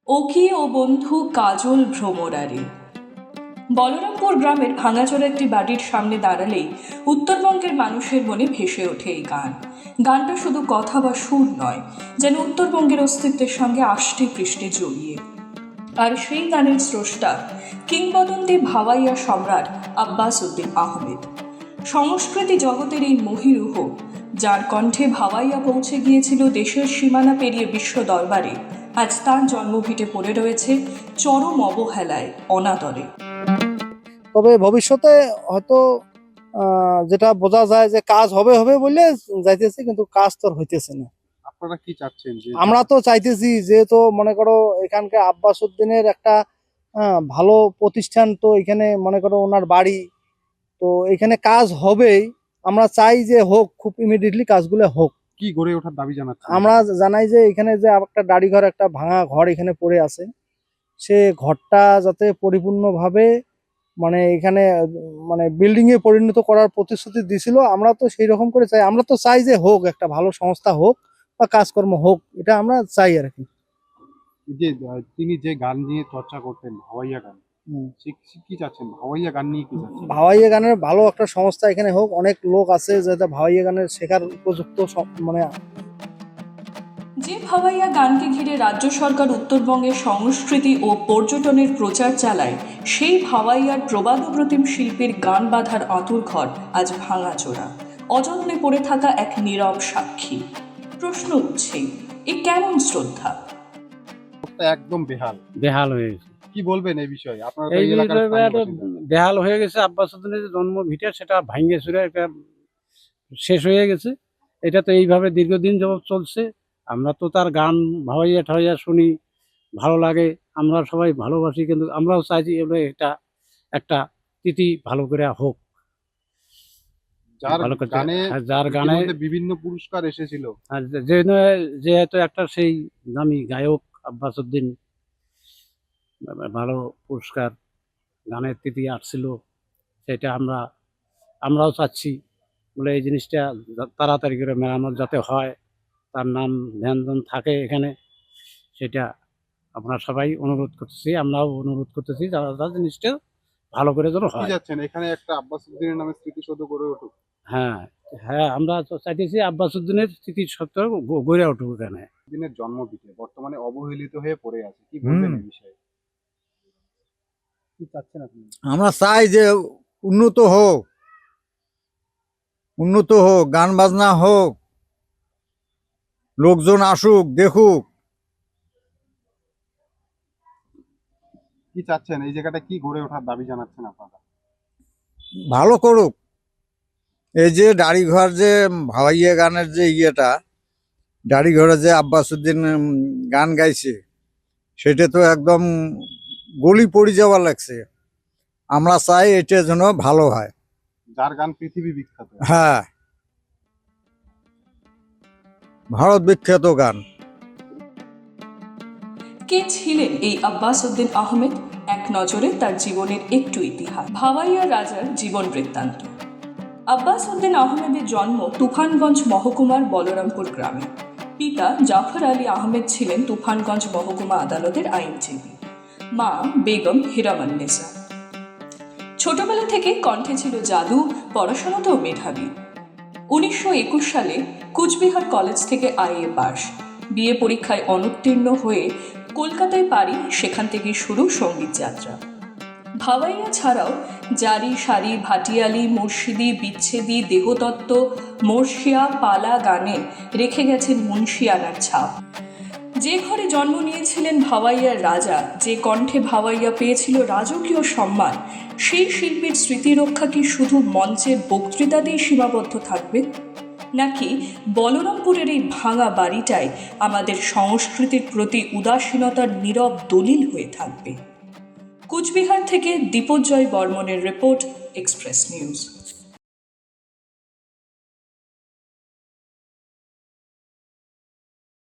ওকি ও বন্ধু কাজল ভ্রমরারে। বলরামপুর গ্রামের ভাঙাচোরা একটি বাড়ির সামনে দাঁড়ালেই উত্তরবঙ্গের মানুষের মনে ভেসে ওঠে এই গান। গানটা শুধু কথা বা সুর নয়, যেন উত্তরবঙ্গের অস্তিত্বের সঙ্গে আষ্টে পৃষ্ঠে জড়িয়ে। আর সেই গানের স্রষ্টা কিংবদন্তি ভাওয়াইয়া সম্রাট আব্বাস উদ্দিন আহমেদ। সংস্কৃতি জগতের এই মহিরুহ, যার কণ্ঠে ভাওয়াইয়া পৌঁছে গিয়েছিল দেশের সীমানা পেরিয়ে বিশ্ব দরবারে, আজ তার জন্মভিটে পড়ে রয়েছে চরম অবহেলায়, অনাদরে। তবে ভবিষ্যতে হয়তো যেটা বোঝা যায় যে কাজ হবে হবে বলে যাইতেছে, কিন্তু কাজ তো হইতেছে না। আপনারা কি চাচ্ছেন? আমরা তো চাইতেছি, যেহেতু মনে করো এখানকার আব্বাস উদ্দিনের একটা ভালো প্রতিষ্ঠান, তো এখানে মনে করো ওনার বাড়ি, তো এখানে কাজ হবেই। আমরা চাই যে হোক, খুব ইমিডিয়েটলি কাজগুলো হোক। কি গড়ে ওঠার দাবি জানাচ্ছেন? আমরা জানাই যে এখানে যে একটা ডাড়ি ঘর, একটা ভাঙা ঘর এখানে পড়ে আছে, সে ঘরটা যাতে পরিপূর্ণভাবে মানে এখানে মানে বিল্ডিং এ পরিণত করার প্রতিশ্রুতি দিছিল। আমরা তো সেই রকম করে চাই। আমরা তো চাই যে হোক, একটা ভালো সংস্থা হোক বা কাজকর্ম হোক, এটা আমরা চাই আর কি। যে তিনি যে গান নিয়ে চর্চা করতেন, ভাওয়াইয়া গান, কি চাচ্ছেন? ভাওয়াইয়া গান নিয়ে কি চাচ্ছেন? ভাওয়াইয়া গানের ভালো একটা সংস্থা এখানে হোক। অনেক লোক আছে যাতে ভাওয়াইয়া গানের শেখার উপযুক্ত মানে। যে ভাওয়াইয়া গানকে ঘিরে রাজ্য সরকার উত্তরবঙ্গের সংস্কৃতি ও পর্যটনের প্রচার চালায়, সেই ভাওয়াইয়ার প্রবাদপ্রতিম শিল্পীর গান বাঁধার আঁতুড়ঘর আজ ভাঙাচোরা, অযত্নে পড়ে থাকা এক নীরব সাক্ষী। প্রশ্ন উঠছে, এ কেমন শ্রদ্ধা? একদম বেহাল বেহাল হয়ে গেছে। কি বলবেন এই বিষয়ে? আপনারা তো এই এই এলাকার স্থানীয় বিষয়টা বাসিন্দা। বেহাল হয়ে গেছে। আব্বাস উদ্দিনের যে জন্ম ভিটে, সেটা ভাঙ্গে চুরে একটা শেষ হয়ে গেছে। এটা তো এইভাবে দীর্ঘদিন যাবৎ চলছে। আমরা তো তার গান ভাওয়াইয়া ঠাওয়াইয়া শুনি, ভালো লাগে, আমরা সবাই ভালোবাসি, কিন্তু আমরাও চাইছি এবার এটা একটা তিথি ভালো করে হোক। যার ভালো করে, গানে যার গানে ইতিমধ্যে বিভিন্ন পুরস্কার এসেছিল, আর যেহেতু একটা সেই নামী গায়ক আব্বাস উদ্দিন, ভালো পুরস্কার গানের তিথি আসছিল, সেটা আমরাও চাচ্ছি বলে এই জিনিসটা তাড়াতাড়ি করে মেরামত যাতে হয়, তার নাম ধ্যান থাকে এখানে, সেটা আমরা সবাই অনুরোধ করতেছি। আমরাও অনুরোধ করতেছি যারা জিনিসটা ভালো করে যেন কি হয়। যাচ্ছেন এখানে একটা আব্বাস উদ্দিনের নামে স্মৃতিসৌধ গড়ে উঠুক। হ্যাঁ হ্যাঁ, আমরা তো চাইতেছি আব্বাস উদ্দিনের স্মৃতিসৌধ গড়ে উঠুক এখানে। দিনের জন্মদিনে বর্তমানে অবহেলিত হয়ে পড়ে আছে, কি বলবেন এই বিষয়ে? কি চাচ্ছেন আপনি? আমরা চাই যে উন্নত হোক, গান বাজনা হোক, লোকজন আসুক, দেখুক। কি চাচ্ছেন? এই জায়গাটা কি গড়ে ওঠার দাবি জানাচ্ছেন আপনারা? ভালো করুক। এই যে দাড়িঘর, যে ভাওয়াইয়া গানের যে ইয়েটা, দাড়িঘরে যে আব্বাস উদ্দিন গান গাইছে, সেটা তো একদম গলি পড়ে যাওয়া লাগছে। আমরা চাই এটা যেন ভালো হয়। যার গান পৃথিবী বিখ্যাত। হ্যাঁ, ভারত বিখ্যাত গান। কে ছিলেন এই আব্বাস উদ্দিন আহমেদ? এক নজরে তার জীবনের একটু ইতিহাস। ভাওয়াইয়া রাজার জীবন বৃত্তান্ত। আব্বাস উদ্দিন আহমেদের জন্ম তুফানগঞ্জ মহকুমার বলরামপুর গ্রামে। পিতা জাফর আলী আহমেদ ছিলেন তুফানগঞ্জ মহকুমা আদালতের আইনজীবী। মা বেগম হিরামান্নেসা। ছোটবেলা থেকে কণ্ঠে ছিল জাদু, পড়াশোনাতেও মেধাবী। 1921 সালে কুচবিহার কলেজ থেকে IA পাস। বিএ পরীক্ষায় অনুত্তীর্ণ হয়ে কলকাতায় পাড়ি, সেখান থেকে শুরু সঙ্গীত যাত্রা। ভাওয়াইয়া ছাড়াও জারি, সারি, ভাটিয়ালি, মুর্শিদি, বিচ্ছেদি, দেহতত্ত্ব, মোর্শিয়া, পালা গানে রেখে গেছেন মুন্সিয়ানার ছাপ। যে ঘরে জন্ম নিয়েছিলেন ভাওয়াইয়ার রাজা, যে কণ্ঠে ভাওয়াইয়া পেয়েছিল রাজকীয় সম্মান, সেই শিল্পীর স্মৃতিরক্ষা কি শুধু মঞ্চের বক্তৃতাতেই সীমাবদ্ধ থাকবে, নাকি বলরামপুরের এই ভাঙা বাড়িটাই আমাদের সংস্কৃতির প্রতি উদাসীনতার নীরব দলিল হয়ে থাকবে? কুচবিহার থেকে দীপজ্জয় বর্মনের রিপোর্ট, এক্সপ্রেস নিউজ।